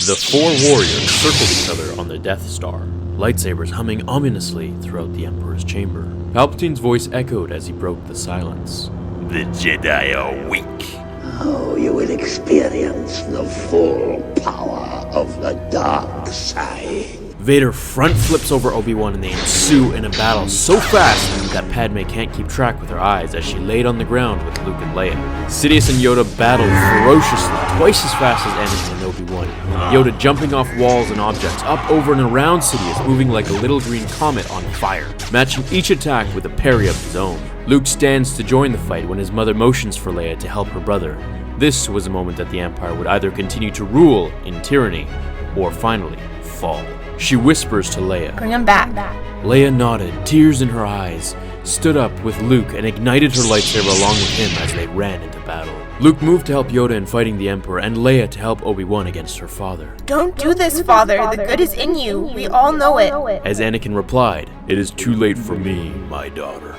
The four warriors circled each other on the Death Star, lightsabers humming ominously throughout the Emperor's chamber. Palpatine's voice echoed as he broke the silence. The Jedi are weak. Oh, you will experience the full power of the dark side. Vader front flips over Obi-Wan and they ensue in a battle so fast that Padme can't keep track with her eyes as she laid on the ground with Luke and Leia. Sidious and Yoda battled ferociously, twice as fast as Anakin and Obi-Wan. Yoda jumping off walls and objects, up, over, and around Sidious, moving like a little green comet on fire, matching each attack with a parry of his own. Luke stands to join the fight when his mother motions for Leia to help her brother. This was a moment that the Empire would either continue to rule in tyranny, or finally fall. She whispers to Leia. Bring him back. Leia nodded, tears in her eyes, stood up with Luke and ignited her lightsaber along with him as they ran into battle. Luke moved to help Yoda in fighting the Emperor and Leia to help Obi-Wan against her father. Don't do this, Father. The good is in you. We all know it. As Anakin replied, "It is too late for me, my daughter."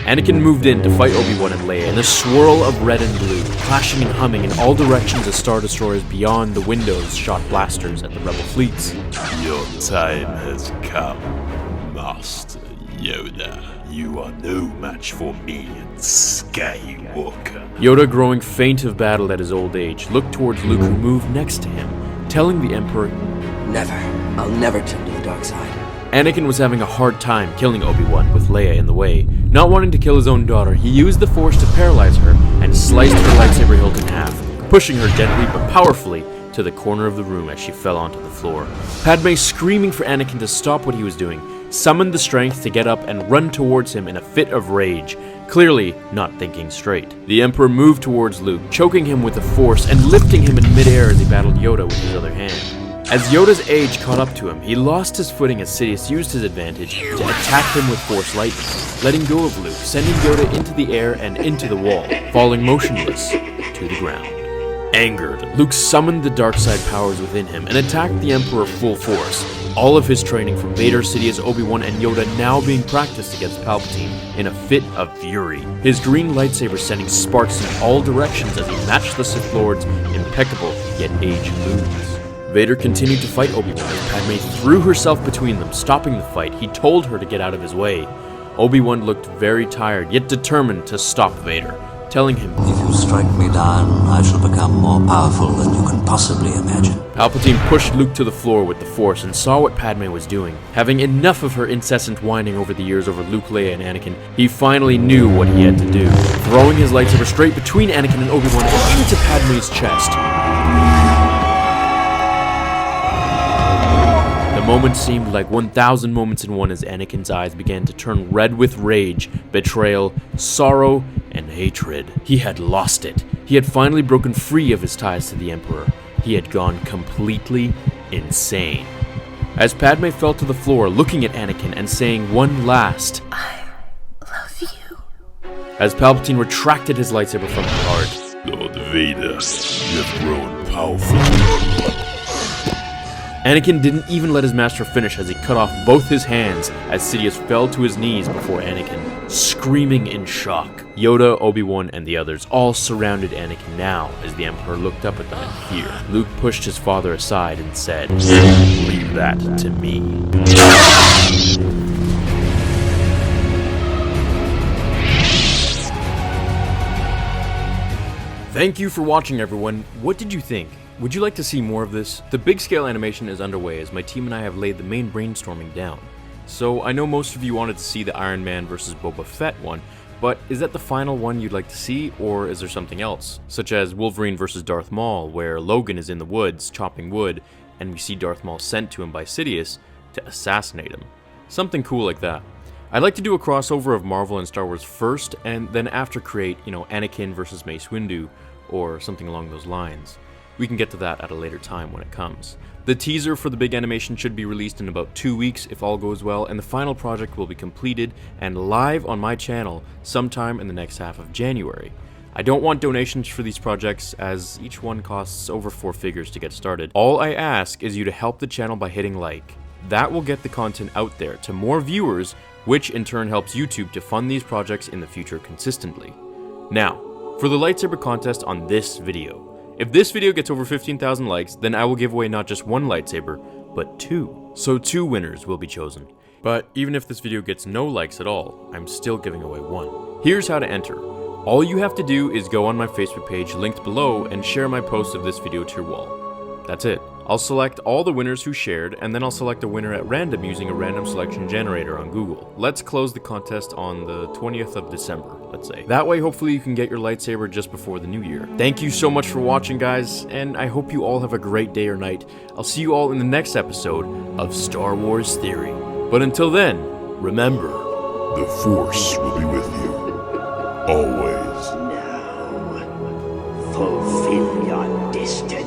Anakin moved in to fight Obi-Wan and Leia in a swirl of red and blue, clashing and humming in all directions as Star Destroyers beyond the windows shot blasters at the Rebel fleets. Your time has come, Master Yoda. You are no match for me and Skywalker. Yoda, growing faint of battle at his old age, looked towards Luke who moved next to him, telling the Emperor, Never. I'll never turn to the dark side. Anakin was having a hard time killing Obi-Wan with Leia in the way. Not wanting to kill his own daughter, he used the Force to paralyze her and sliced her lightsaber hilt in half, pushing her gently but powerfully to the corner of the room as she fell onto the floor. Padme, screaming for Anakin to stop what he was doing, summoned the strength to get up and run towards him in a fit of rage, clearly not thinking straight. The Emperor moved towards Luke, choking him with the Force and lifting him in midair as he battled Yoda with his other hand. As Yoda's age caught up to him, he lost his footing as Sidious used his advantage to attack him with Force lightning, letting go of Luke, sending Yoda into the air and into the wall, falling motionless to the ground. Angered, Luke summoned the dark side powers within him and attacked the Emperor full force, all of his training from Vader, Sidious, Obi-Wan, and Yoda now being practiced against Palpatine in a fit of fury, his green lightsaber sending sparks in all directions as he matched the Sith Lord's impeccable yet aged moves. Vader continued to fight Obi-Wan as Padme threw herself between them, stopping the fight. He told her to get out of his way. Obi-Wan looked very tired, yet determined to stop Vader, telling him, If you strike me down, I shall become more powerful than you can possibly imagine. Palpatine pushed Luke to the floor with the Force and saw what Padme was doing. Having enough of her incessant whining over the years over Luke, Leia, and Anakin, he finally knew what he had to do, throwing his lightsaber straight between Anakin and Obi-Wan and into Padme's chest. The moment seemed like 1,000 moments in one as Anakin's eyes began to turn red with rage, betrayal, sorrow, and hatred. He had lost it. He had finally broken free of his ties to the Emperor. He had gone completely insane. As Padme fell to the floor, looking at Anakin and saying one last, I love you. As Palpatine retracted his lightsaber from her heart. Lord Vader, you have grown powerful. Anakin didn't even let his master finish as he cut off both his hands as Sidious fell to his knees before Anakin, screaming in shock. Yoda, Obi-Wan, and the others all surrounded Anakin now as the Emperor looked up at them in fear. Luke pushed his father aside and said, "Leave that to me." Thank you for watching, everyone. What did you think? Would you like to see more of this? The big scale animation is underway as my team and I have laid the main brainstorming down. So I know most of you wanted to see the Iron Man vs. Boba Fett one, but is that the final one you'd like to see, or is there something else? Such as Wolverine vs. Darth Maul, where Logan is in the woods chopping wood, and we see Darth Maul sent to him by Sidious to assassinate him. Something cool like that. I'd like to do a crossover of Marvel and Star Wars first, and then after create, Anakin vs. Mace Windu, or something along those lines. We can get to that at a later time when it comes. The teaser for the big animation should be released in about 2 weeks if all goes well, and the final project will be completed and live on my channel sometime in the next half of January. I don't want donations for these projects as each one costs over 4 figures to get started. All I ask is you to help the channel by hitting like. That will get the content out there to more viewers, which in turn helps YouTube to fund these projects in the future consistently. Now, for the lightsaber contest on this video, If this video gets over 15,000 likes, then I will give away not just one lightsaber, but 2. So 2 winners will be chosen. But even if this video gets no likes at all, I'm still giving away 1. Here's how to enter. All you have to do is go on my Facebook page linked below and share my post of this video to your wall. That's it. I'll select all the winners who shared, and then I'll select a winner at random using a random selection generator on Google. Let's close the contest on the 20th of December, let's say. That way, hopefully you can get your lightsaber just before the new year. Thank you so much for watching, guys, and I hope you all have a great day or night. I'll see you all in the next episode of Star Wars Theory. But until then, remember, The Force will be with you. Always. Now, fulfill your destiny.